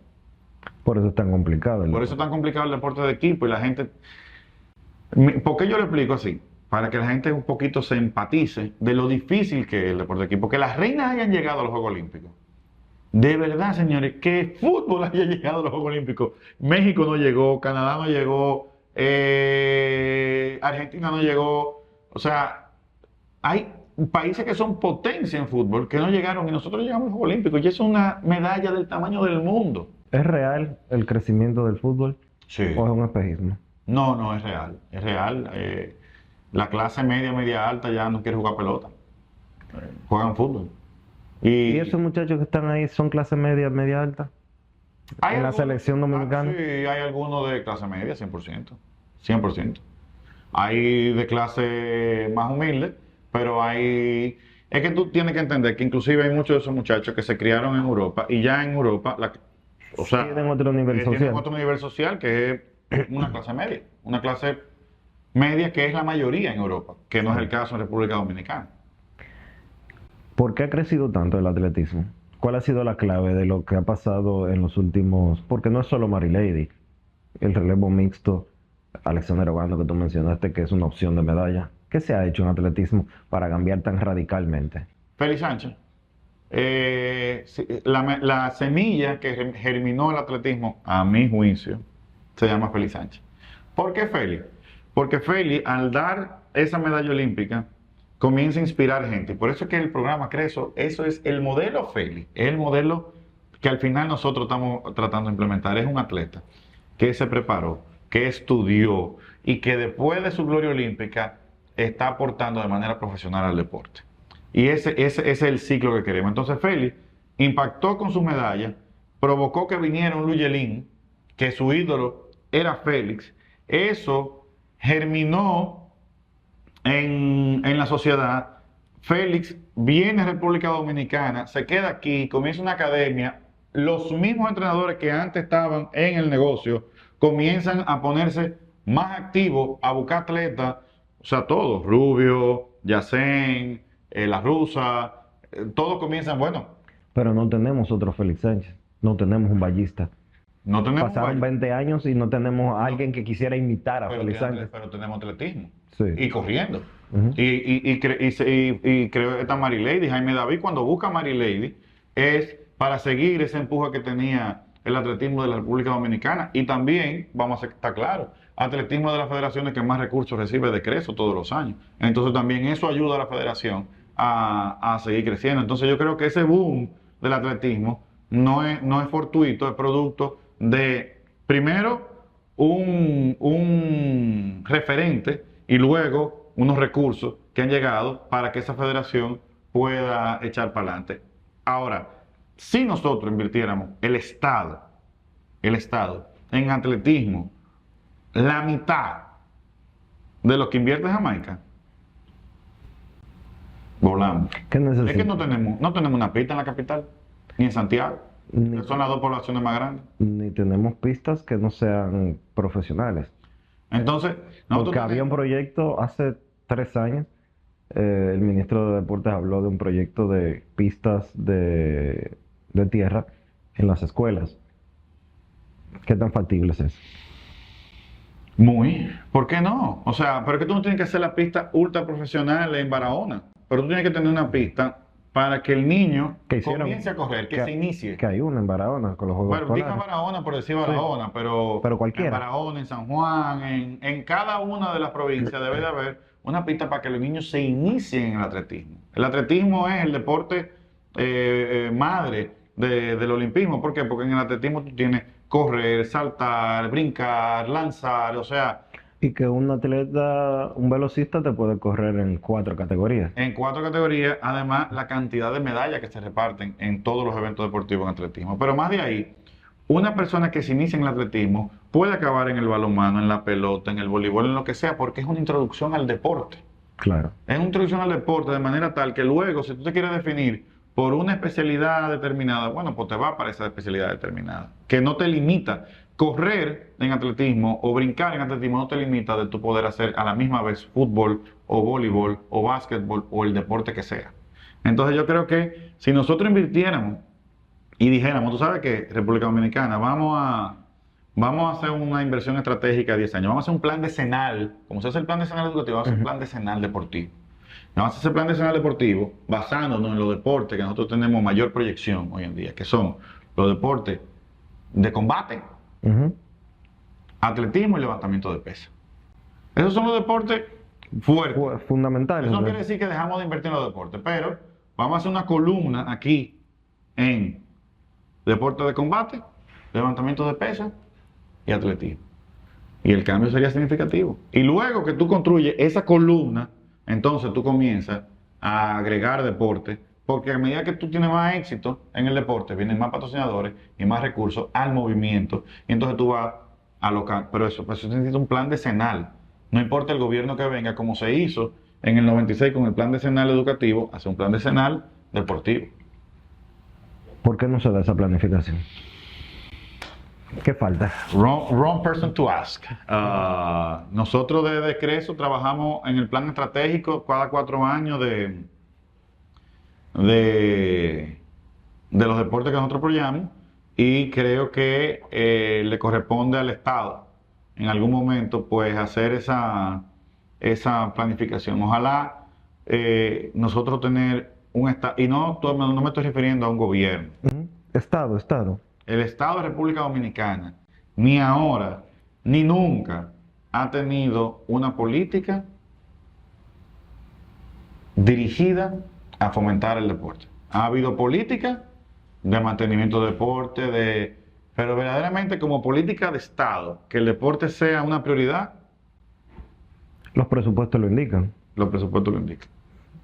[SPEAKER 1] Por eso es tan complicado.
[SPEAKER 2] Por eso es tan complicado el deporte de equipo y la gente... ¿Por qué yo lo explico así? Para que la gente un poquito se empatice de lo difícil que es el deporte de equipo. Que las reinas hayan llegado a los Juegos Olímpicos. De verdad, señores, que fútbol haya llegado a los Juegos Olímpicos. México no llegó, Canadá no llegó, Argentina no llegó. O sea, hay países que son potencia en fútbol que no llegaron y nosotros llegamos a los Juegos Olímpicos y eso es una medalla del tamaño del mundo.
[SPEAKER 1] ¿Es real el crecimiento del fútbol?
[SPEAKER 2] Sí.
[SPEAKER 1] ¿O es un espejismo?
[SPEAKER 2] No, es real. Es real. La clase media alta ya no quiere jugar pelota. Juegan fútbol.
[SPEAKER 1] ¿Y esos muchachos que están ahí son clase media, media alta? ¿En la selección dominicana?
[SPEAKER 2] Sí, hay algunos de clase media, 100%. 100%. Hay de clase más humilde, pero hay... Es que tú tienes que entender que inclusive hay muchos de esos muchachos que se criaron en Europa y ya en Europa, o sea,
[SPEAKER 1] tienen otro nivel social.
[SPEAKER 2] tienen otro nivel social que es una clase media. Una clase media que es la mayoría en Europa, que no es el caso en República Dominicana.
[SPEAKER 1] ¿Por qué ha crecido tanto el atletismo? ¿Cuál ha sido la clave de lo que ha pasado en los últimos...? Porque no es solo Mary Lady, el relevo mixto, Alexander Obando que tú mencionaste que es una opción de medalla. ¿Qué se ha hecho en atletismo para cambiar tan radicalmente?
[SPEAKER 2] Félix Sánchez. La semilla que germinó el atletismo, a mi juicio, se llama Félix Sánchez. ¿Por qué Félix? Porque Félix, al dar esa medalla olímpica, comienza a inspirar gente. Por eso es que el programa Creso, eso es el modelo Félix, es el modelo que al final nosotros estamos tratando de implementar. Es un atleta que se preparó, que estudió y que después de su gloria olímpica está aportando de manera profesional al deporte. Y ese es el ciclo que queremos. Entonces Félix impactó con su medalla, provocó que viniera un Luyelín, que su ídolo era Félix. Eso germinó en la sociedad. Félix viene a República Dominicana, se queda aquí, comienza una academia. Los mismos entrenadores que antes estaban en el negocio comienzan a ponerse más activos, a buscar atletas, o sea, todos, Rubio, Yacén, la rusa, todos comienzan, bueno.
[SPEAKER 1] Pero no tenemos otro Félix Sánchez, no tenemos un ballista.
[SPEAKER 2] No tenemos
[SPEAKER 1] Pasaron 20 años y no tenemos a alguien que quisiera imitar a
[SPEAKER 2] pero,
[SPEAKER 1] Félix Sánchez.
[SPEAKER 2] pero tenemos atletismo.
[SPEAKER 1] Sí.
[SPEAKER 2] Y corriendo.
[SPEAKER 1] Ujú.
[SPEAKER 2] Y creo que está Mary Lady, Jaime David, cuando busca a Mary Lady, es para seguir ese empuje que tenía el atletismo de la República Dominicana. Y también, vamos a estar claros, atletismo de las federaciones que más recursos recibe de Creso todos los años. Entonces también eso ayuda a la federación a seguir creciendo. Entonces yo creo que ese boom del atletismo no es fortuito, es producto de, primero, un referente y luego unos recursos que han llegado para que esa federación pueda echar para adelante. Ahora, si nosotros invirtiéramos el Estado, en atletismo, la mitad de lo que invierte Jamaica, volamos.
[SPEAKER 1] ¿Qué
[SPEAKER 2] Es que
[SPEAKER 1] necesita?
[SPEAKER 2] no tenemos una pista en la capital, ni en Santiago,
[SPEAKER 1] Ni,
[SPEAKER 2] que son las dos poblaciones más grandes.
[SPEAKER 1] ni tenemos pistas que no sean profesionales.
[SPEAKER 2] Entonces, nosotros
[SPEAKER 1] Porque había un
[SPEAKER 2] tenemos-
[SPEAKER 1] proyecto hace 3 años, el ministro de Deportes habló de un proyecto de pistas de tierra en las escuelas. ¿Qué tan factible es eso?
[SPEAKER 2] Muy. ¿Por qué no? O sea, pero es que tú no tienes que hacer la pista ultra profesional en Barahona, pero tú tienes que tener una pista para que el niño
[SPEAKER 1] Que hicieron-
[SPEAKER 2] comience a correr, que se inicie.
[SPEAKER 1] Que hay una en Barahona con los Juegos
[SPEAKER 2] Bueno, diga
[SPEAKER 1] Escolares.
[SPEAKER 2] Barahona por decir Barahona, pero
[SPEAKER 1] cualquiera.
[SPEAKER 2] en Barahona, en San Juan, en cada una de las provincias debe de haber una pista para que los niños se inicien en el atletismo. El atletismo es el deporte madre del olimpismo. ¿Por qué? Porque en el atletismo tú tienes correr, saltar, brincar, lanzar, o sea,
[SPEAKER 1] Y que un atleta, un velocista te puede correr en 4 categorías.
[SPEAKER 2] en 4 categorías, además la cantidad de medallas que se reparten en todos los eventos deportivos en atletismo. Pero más de ahí, una persona que se inicia en el atletismo puede acabar en el balonmano, en la pelota, en el voleibol, en lo que sea, porque es una introducción al deporte.
[SPEAKER 1] Claro.
[SPEAKER 2] Es una introducción al deporte de manera tal que luego, si tú te quieres definir por una especialidad determinada, bueno, pues te va para esa especialidad determinada, que no te limita. Correr en atletismo o brincar en atletismo no te limita de tu poder hacer a la misma vez fútbol o voleibol o básquetbol o el deporte que sea. Entonces yo creo que si nosotros invirtiéramos y dijéramos, tú sabes que República Dominicana, vamos a hacer una inversión estratégica de 10 años, vamos a hacer un plan decenal, como se hace el plan decenal educativo, vamos a hacer un plan decenal deportivo. Vamos a hacer ese plan decenal deportivo basándonos en los deportes que nosotros tenemos mayor proyección hoy en día, que son los deportes de combate,
[SPEAKER 1] Ujú.
[SPEAKER 2] atletismo y levantamiento de pesas. Esos son los deportes fuertes.
[SPEAKER 1] Fundamentales.
[SPEAKER 2] Eso no
[SPEAKER 1] ¿no?
[SPEAKER 2] quiere decir que dejamos de invertir en los deportes, pero vamos a hacer una columna aquí en deporte de combate, levantamiento de pesas y atletismo. Y el cambio sería significativo. Y luego que tú construyes esa columna, entonces tú comienzas a agregar deporte, porque a medida que tú tienes más éxito en el deporte, vienen más patrocinadores y más recursos al movimiento, y entonces tú vas a alocar. Pero eso necesita un plan decenal. No importa el gobierno que venga, como se hizo en el 96 con el plan decenal educativo, hace un plan decenal deportivo.
[SPEAKER 1] ¿Por qué no se da esa planificación? ¿Qué falta?
[SPEAKER 2] Wrong person to ask. Nosotros desde Creso trabajamos en el plan estratégico cada 4 años de los deportes que nosotros apoyamos y creo que le corresponde al Estado en algún momento pues hacer esa planificación. Ojalá nosotros tener un Estado, y no me estoy refiriendo a un gobierno.
[SPEAKER 1] Ujú. Estado.
[SPEAKER 2] El Estado de República Dominicana, ni ahora, ni nunca, ha tenido una política dirigida a fomentar el deporte. Ha habido política de mantenimiento del deporte, pero verdaderamente como política de Estado, que el deporte sea una prioridad,
[SPEAKER 1] Los presupuestos lo indican.
[SPEAKER 2] los presupuestos lo indican.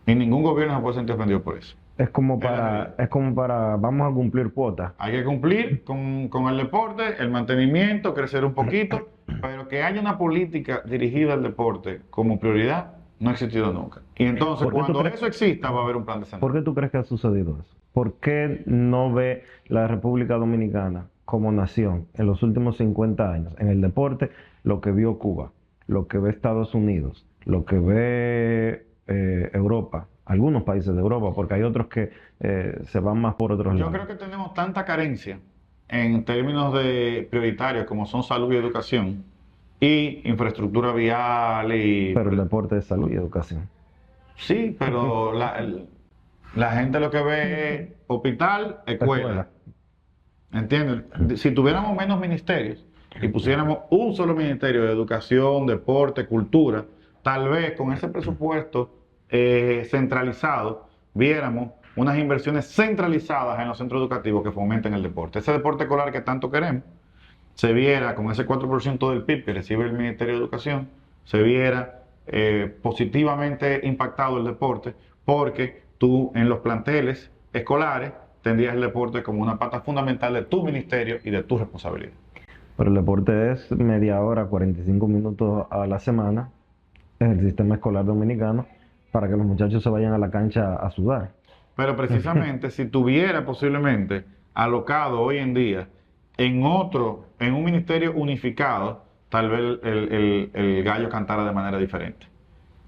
[SPEAKER 2] Y ningún gobierno se puede sentir ofendido por eso.
[SPEAKER 1] Es como
[SPEAKER 2] Es la
[SPEAKER 1] para, vamos a cumplir cuotas.
[SPEAKER 2] Hay que cumplir con el deporte, el mantenimiento, crecer un poquito, pero que haya una política dirigida al deporte como prioridad, no ha existido nunca. Y entonces,
[SPEAKER 1] ¿Por qué tú
[SPEAKER 2] cuando
[SPEAKER 1] crees-
[SPEAKER 2] eso exista, va a haber un plan de
[SPEAKER 1] ¿Por
[SPEAKER 2] salud.
[SPEAKER 1] qué tú crees que ha sucedido eso? ¿Por qué no ve la República Dominicana como nación en los últimos 50 años en el deporte lo que vio Cuba, lo que ve Estados Unidos, lo que ve Europa, algunos países de Europa, porque hay otros que se van más por otros
[SPEAKER 2] Yo
[SPEAKER 1] lados.
[SPEAKER 2] creo que tenemos tanta carencia en términos de prioritarios como son salud y educación y infraestructura vial y...
[SPEAKER 1] Pero el deporte es salud y educación.
[SPEAKER 2] Sí, pero la gente lo que ve es hospital, escuela.
[SPEAKER 1] Escuela.
[SPEAKER 2] ¿Entiendes? Si tuviéramos menos ministerios y pusiéramos un solo ministerio de educación, deporte, cultura, tal vez con ese presupuesto centralizado viéramos unas inversiones centralizadas en los centros educativos que fomenten el deporte. Ese deporte escolar que tanto queremos, se viera con ese 4% del PIB que recibe el Ministerio de Educación, se viera positivamente impactado el deporte, porque tú en los planteles escolares tendrías el deporte como una pata fundamental de tu ministerio y de tu responsabilidad.
[SPEAKER 1] Pero el deporte es media hora, 45 minutos a la semana en el sistema escolar dominicano para que los muchachos se vayan a la cancha a sudar.
[SPEAKER 2] Pero precisamente si tuviera posiblemente alocado hoy en día en un ministerio unificado, tal vez el gallo cantara de manera diferente.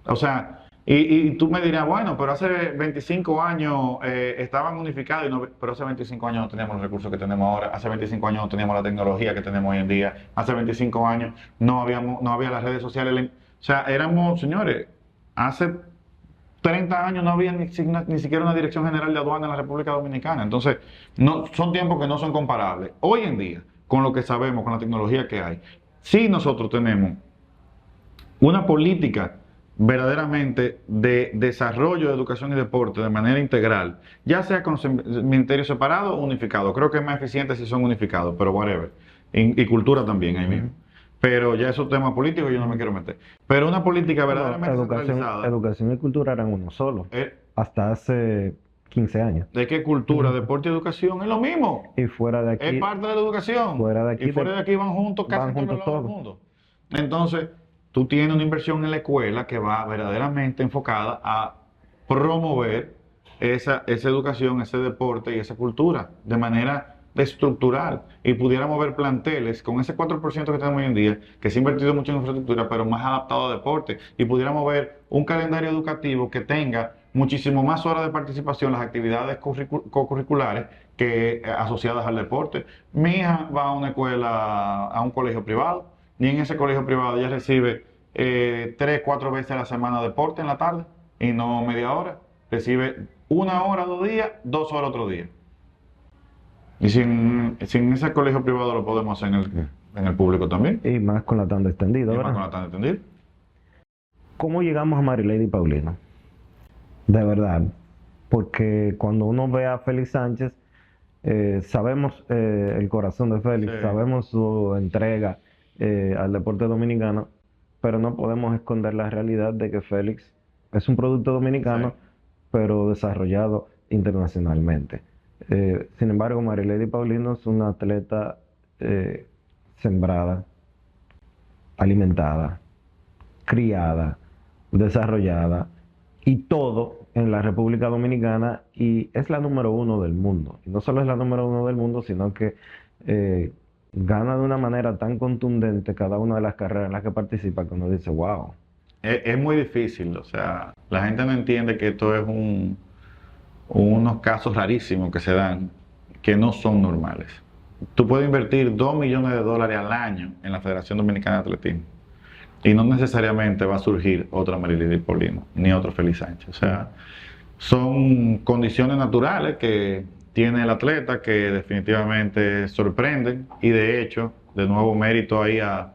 [SPEAKER 2] O sea, y tú me dirás, bueno, pero hace 25 años estaban unificados, pero hace 25 años no teníamos los recursos que tenemos ahora, hace 25 años no teníamos la tecnología que tenemos hoy en día, hace 25 años no había las redes sociales. O sea, señores, hace 30 años no había ni siquiera una Dirección General de Aduana en la República Dominicana. Entonces, son tiempos que no son comparables. Hoy en día, con lo que sabemos, con la tecnología que hay, sí nosotros tenemos una política verdaderamente de desarrollo de educación y deporte de manera integral, ya sea con ministerios separados o unificados. Creo que es más eficiente si son unificados, pero whatever. Y cultura también ahí mismo. Pero ya esos temas políticos yo no me quiero meter. Pero una política verdaderamente centralizada.
[SPEAKER 1] Educación y cultura eran uno solo, hasta hace 15 años.
[SPEAKER 2] ¿De qué cultura, deporte y educación? Es lo mismo.
[SPEAKER 1] Y fuera de aquí.
[SPEAKER 2] Es parte de la educación.
[SPEAKER 1] Fuera de aquí,
[SPEAKER 2] y fuera de aquí van juntos casi todo el mundo. Entonces, tú tienes una inversión en la escuela que va verdaderamente enfocada a promover esa educación, ese deporte y esa cultura de manera estructural, y pudiéramos ver planteles con ese 4% que tenemos hoy en día, que se ha invertido mucho en infraestructura, pero más adaptado a deporte, y pudiéramos ver un calendario educativo que tenga muchísimo más horas de participación en las actividades co-curriculares que asociadas al deporte. Mi hija va a una escuela, a un colegio privado, y en ese colegio privado ella recibe 3, 4 veces a la semana deporte en la tarde, y no media hora. Recibe 1 hora 2 días, 2 horas otro día. Y si en ese colegio privado lo podemos hacer en el público también.
[SPEAKER 1] Y más con la tanda extendida.
[SPEAKER 2] Y más con la tanda extendida.
[SPEAKER 1] ¿Cómo llegamos a Marilady Paulino? De verdad. Porque cuando uno ve a Félix Sánchez, sabemos el corazón de Félix, sí, sabemos su entrega al deporte dominicano, pero no podemos esconder la realidad de que Félix es un producto dominicano, sí, pero desarrollado internacionalmente. Sin embargo, Marilady Paulino es una atleta sembrada, alimentada, criada, desarrollada, y todo en la República Dominicana, y es la número 1 del mundo. Y no solo es la número 1 del mundo, sino que gana de una manera tan contundente cada una de las carreras en las que participa que uno dice, wow.
[SPEAKER 2] Es muy difícil, o sea, la gente no entiende que esto es unos casos rarísimos que se dan, que no son normales. Tú puedes invertir $2 millones al año en la Federación Dominicana de Atletismo y no necesariamente va a surgir otra Marilady Paulino, ni otro Félix Sánchez. O sea, son condiciones naturales que tiene el atleta que definitivamente sorprenden, y de hecho, de nuevo mérito ahí a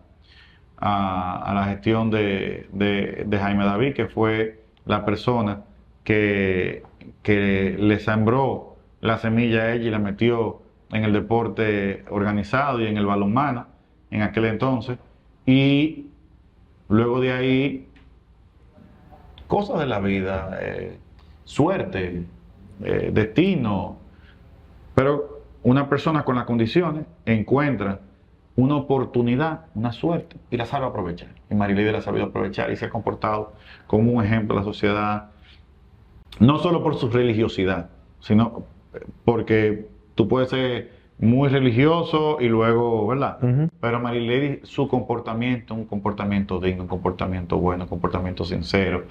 [SPEAKER 2] la gestión de Jaime David, que fue la persona que le sembró la semilla a ella y la metió en el deporte organizado y en el balonmano en aquel entonces, y luego de ahí cosas de la vida, suerte, destino, pero una persona con las condiciones encuentra una oportunidad, una suerte, y la sabe aprovechar. Y Marilady la ha sabido aprovechar y se ha comportado como un ejemplo de la sociedad, no solo por su religiosidad, sino porque tú puedes ser muy religioso y luego, ¿verdad?
[SPEAKER 1] Ujú.
[SPEAKER 2] Pero Marilady, su comportamiento, un comportamiento digno, un comportamiento bueno, un comportamiento sincero.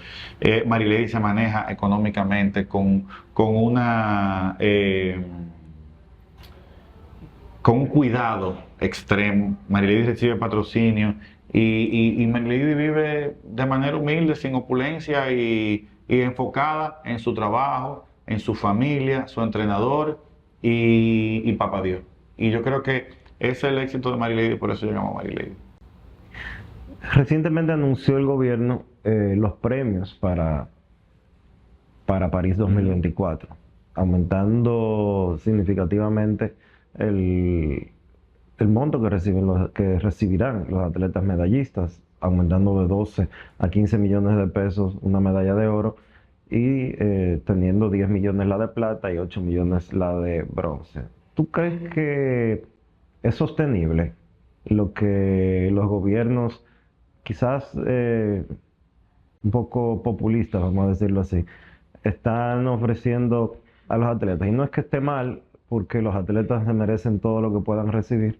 [SPEAKER 2] Marilady se maneja económicamente con una con un cuidado extremo. Marilady recibe patrocinio y Marilady vive de manera humilde, sin opulencia y enfocada en su trabajo, en su familia, su entrenador y papá Dios. Y yo creo que ese es el éxito de Marilady, por eso llegamos a Marilady.
[SPEAKER 1] Recientemente anunció el gobierno los premios para París 2024, aumentando significativamente el, el monto que recibirán los atletas medallistas, aumentando de 12 a 15 millones de pesos una medalla de oro y teniendo 10 millones la de plata y 8 millones la de bronce. ¿Tú crees que es sostenible lo que los gobiernos, quizás un poco populistas, vamos a decirlo así, están ofreciendo a los atletas? Y no es que esté mal, porque los atletas se merecen todo lo que puedan recibir,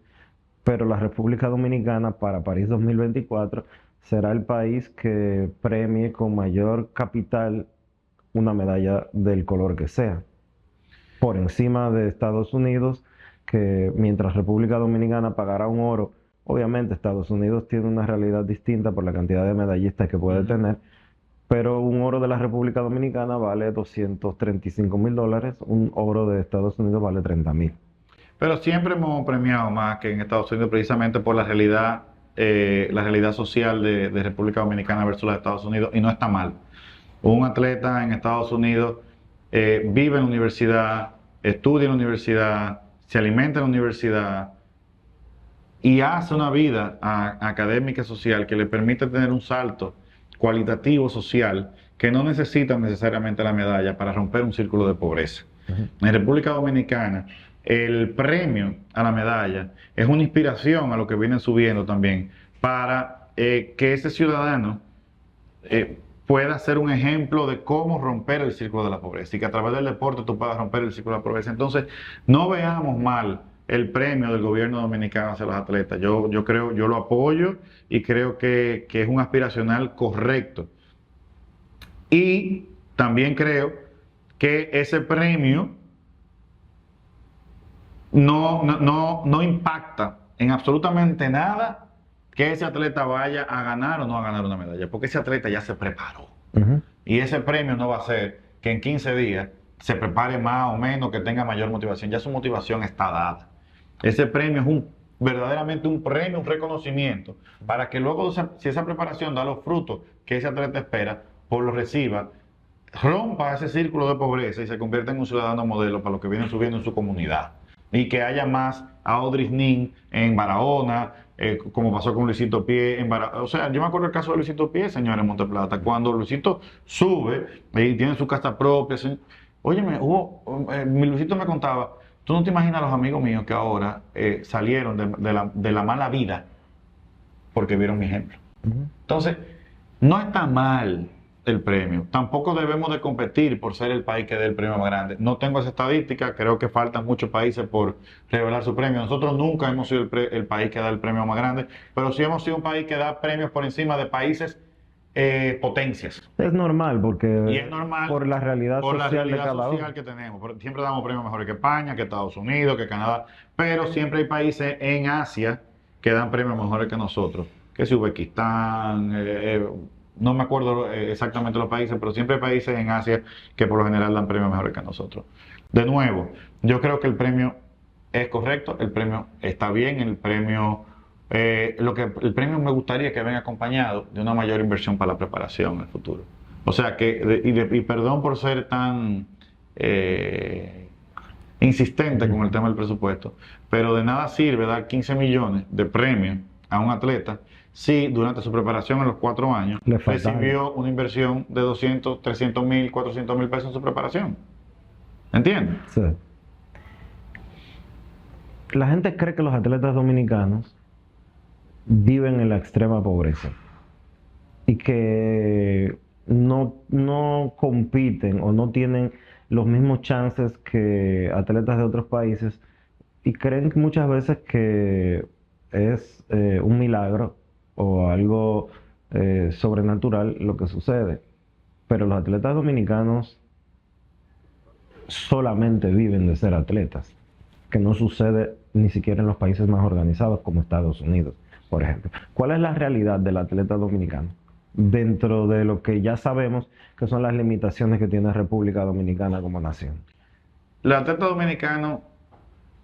[SPEAKER 1] pero la República Dominicana para París 2024 será el país que premie con mayor capital una medalla del color que sea, por encima de Estados Unidos, que mientras República Dominicana pagará un oro, obviamente Estados Unidos tiene una realidad distinta por la cantidad de medallistas que puede tener, pero un oro de la República Dominicana vale $235,000, un oro de Estados Unidos vale 30,000.
[SPEAKER 2] Pero siempre hemos premiado más que en Estados Unidos precisamente por la realidad social de República Dominicana versus los Estados Unidos, y no está mal. Un atleta en Estados Unidos vive en la universidad, estudia en la universidad, se alimenta en la universidad y hace una vida académica y social que le permite tener un salto cualitativo social que no necesita necesariamente la medalla para romper un círculo de pobreza. En República Dominicana, el premio a la medalla es una inspiración a lo que vienen subiendo también para que ese ciudadano pueda ser un ejemplo de cómo romper el círculo de la pobreza y que a través del deporte tú puedas romper el círculo de la pobreza. Entonces, no veamos mal el premio del gobierno dominicano hacia los atletas. Yo creo, yo lo apoyo y creo que es un aspiracional correcto. Y también creo que ese premio no impacta en absolutamente nada que ese atleta vaya a ganar o no a ganar una medalla, porque ese atleta ya se preparó. Y ese premio no va a ser que en 15 días se prepare más o menos, que tenga mayor motivación. Ya su motivación está dada. Ese premio es verdaderamente un premio, un reconocimiento, para que luego, si esa preparación da los frutos que ese atleta espera, pues lo reciba, rompa ese círculo de pobreza y se convierta en un ciudadano modelo para los que vienen subiendo en su comunidad. Y que haya más Audrey Nin en Barahona, como pasó con Luisito Pie en Barahona. O sea, yo me acuerdo el caso de Luisito Pie, señor, en Monteplata, cuando Luisito sube y tiene su casa propia. Óyeme, mi Luisito me contaba, tú no te imaginas los amigos míos que ahora salieron de la mala vida porque vieron mi ejemplo. Entonces, no está mal el premio. Tampoco debemos de competir por ser el país que dé el premio más grande. No tengo esa estadística, creo que faltan muchos países por revelar su premio. Nosotros nunca hemos sido el país que da el premio más grande, pero sí hemos sido un país que da premios por encima de países potencias.
[SPEAKER 1] Es normal, porque
[SPEAKER 2] Y es normal
[SPEAKER 1] por la realidad
[SPEAKER 2] por la
[SPEAKER 1] social de
[SPEAKER 2] realidad
[SPEAKER 1] cada
[SPEAKER 2] social
[SPEAKER 1] uno.
[SPEAKER 2] que tenemos. Siempre damos premios mejores que España, que Estados Unidos, que Canadá, pero siempre hay países en Asia que dan premios mejores que nosotros, que es Uzbekistán, no me acuerdo exactamente los países, pero siempre hay países en Asia que por lo general dan premios mejores que nosotros. De nuevo, yo creo que el premio es correcto, el premio está bien, el premio el premio me gustaría que venga acompañado de una mayor inversión para la preparación en el futuro. O sea que, y perdón por ser tan insistente con el tema del presupuesto, pero de nada sirve dar 15 millones de premio a un atleta si durante su preparación en los 4 años recibió una inversión de 200, 300 mil, 400 mil pesos en su preparación. ¿Entiendes?
[SPEAKER 1] Sí. La gente cree que los atletas dominicanos viven en la extrema pobreza y que no compiten o no tienen los mismos chances que atletas de otros países y creen muchas veces que es un milagro o algo sobrenatural lo que sucede. Pero los atletas dominicanos solamente viven de ser atletas, que no sucede ni siquiera en los países más organizados como Estados Unidos, por ejemplo. ¿Cuál es la realidad del atleta dominicano? Dentro de lo que ya sabemos que son las limitaciones que tiene República Dominicana como nación.
[SPEAKER 2] El atleta dominicano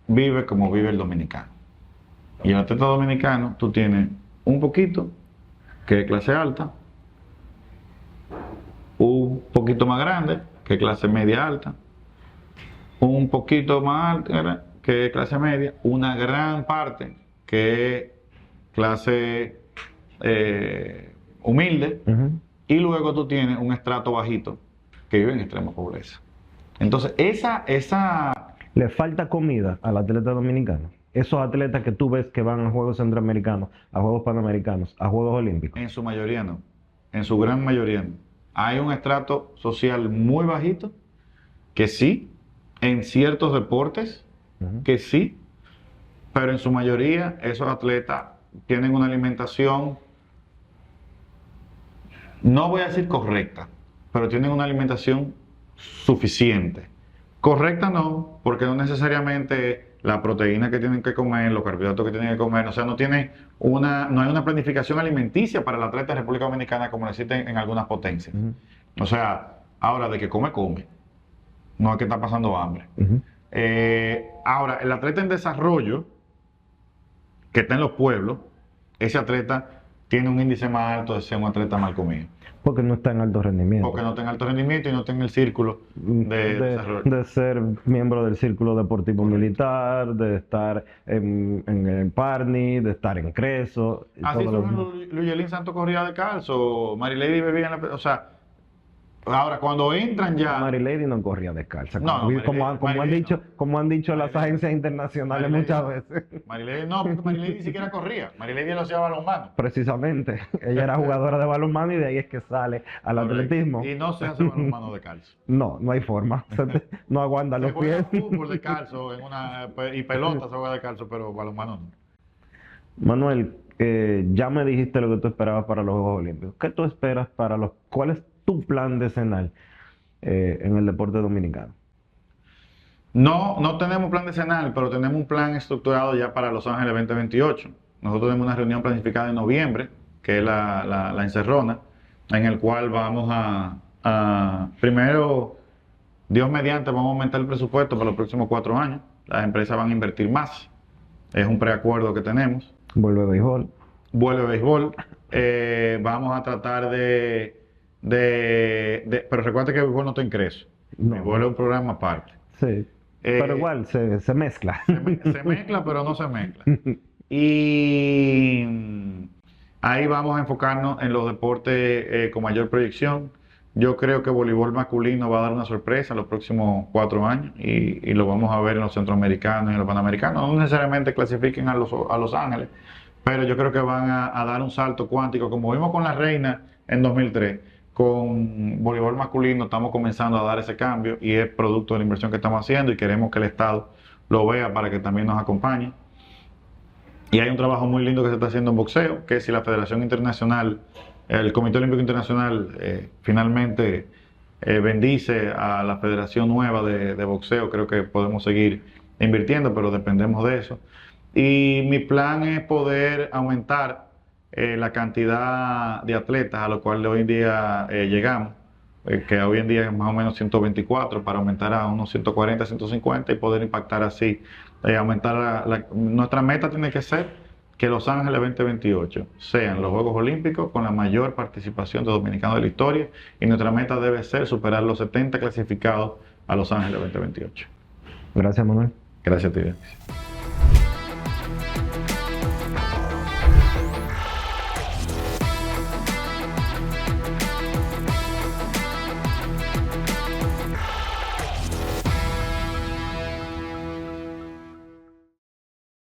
[SPEAKER 2] vive como vive el dominicano. Y el atleta dominicano, tú tienes un poquito, que es clase alta, un poquito más grande, que es clase media alta, un poquito más alta, que es clase media, una gran parte, que es clase humilde, y luego tú tienes un estrato bajito, que vive en extrema pobreza. Entonces,
[SPEAKER 1] Le falta comida al atleta dominicano. Esos atletas que tú ves que van a Juegos Centroamericanos, a Juegos Panamericanos, a Juegos Olímpicos.
[SPEAKER 2] En su mayoría no. En su gran mayoría no. Hay un estrato social muy bajito, que sí, en ciertos deportes, que sí, pero en su mayoría esos atletas tienen una alimentación, no voy a decir correcta, pero tienen una alimentación suficiente. Correcta no, porque no necesariamente la proteína que tienen que comer, los carbohidratos que tienen que comer, o sea, no hay una planificación alimenticia para el atleta de República Dominicana como lo existe en algunas potencias. O sea, ahora de que come, no es que está pasando hambre. Ahora, el atleta en desarrollo, que está en los pueblos, ese atleta tiene un índice más alto de ser un atleta mal comido.
[SPEAKER 1] Porque no está en alto rendimiento.
[SPEAKER 2] Porque no está en alto rendimiento y no está en el círculo de desarrollo.
[SPEAKER 1] De ser miembro del círculo deportivo militar, de estar en el Parni, de estar en Creso.
[SPEAKER 2] Así fue Luyelín Santo corría descalzo, Marilady bebía en la... O sea, ahora cuando entran ya...
[SPEAKER 1] Marilady no corría descalza.
[SPEAKER 2] No,
[SPEAKER 1] como han dicho las agencias internacionales muchas veces.
[SPEAKER 2] Marilady no, porque Marilady ni siquiera corría. Marilady lo hacía balonmano.
[SPEAKER 1] Precisamente. Ella era jugadora de balonmano y de ahí es que sale al atletismo.
[SPEAKER 2] Y no se hace balonmano descalzo.
[SPEAKER 1] No hay forma. No aguanta los pies.
[SPEAKER 2] Se juega fútbol descalzo y pelota se juega descalzo, pero balonmano no.
[SPEAKER 1] Manuel, ya me dijiste lo que tú esperabas para los Juegos Olímpicos. ¿Qué tú esperas cuál es tu plan decenal en el deporte dominicano?
[SPEAKER 2] No tenemos plan decenal, pero tenemos un plan estructurado ya para Los Ángeles 2028. Nosotros tenemos una reunión planificada en noviembre, que es la encerrona, en el cual vamos primero, Dios mediante, vamos a aumentar el presupuesto para los próximos 4 años. Las empresas van a invertir más. Es un preacuerdo que tenemos.
[SPEAKER 1] Vuelve béisbol.
[SPEAKER 2] Vamos a tratar pero recuerda que el béisbol no está en Creso. El béisbol es un programa aparte.
[SPEAKER 1] Sí. Pero igual se mezcla.
[SPEAKER 2] Se mezcla, pero no se mezcla. Y ahí vamos a enfocarnos en los deportes con mayor proyección. Yo creo que voleibol masculino va a dar una sorpresa en los próximos 4 años y lo vamos a ver en los centroamericanos y en los panamericanos. No necesariamente clasifiquen a Los Ángeles, pero yo creo que van a dar un salto cuántico, como vimos con la Reina en 2003. Con voleibol masculino estamos comenzando a dar ese cambio y es producto de la inversión que estamos haciendo y queremos que el Estado lo vea para que también nos acompañe. Y hay un trabajo muy lindo que se está haciendo en boxeo, que si la Federación Internacional, el Comité Olímpico Internacional finalmente bendice a la Federación Nueva de Boxeo, creo que podemos seguir invirtiendo, pero dependemos de eso. Y mi plan es poder aumentar la cantidad de atletas a los cuales hoy en día llegamos, que hoy en día es más o menos 124, para aumentar a unos 140, 150 y poder impactar así, aumentar nuestra meta tiene que ser que Los Ángeles 2028 sean los Juegos Olímpicos con la mayor participación de dominicanos de la historia y nuestra meta debe ser superar los 70 clasificados a Los Ángeles 2028.
[SPEAKER 1] Gracias, Manuel.
[SPEAKER 2] Gracias a ti.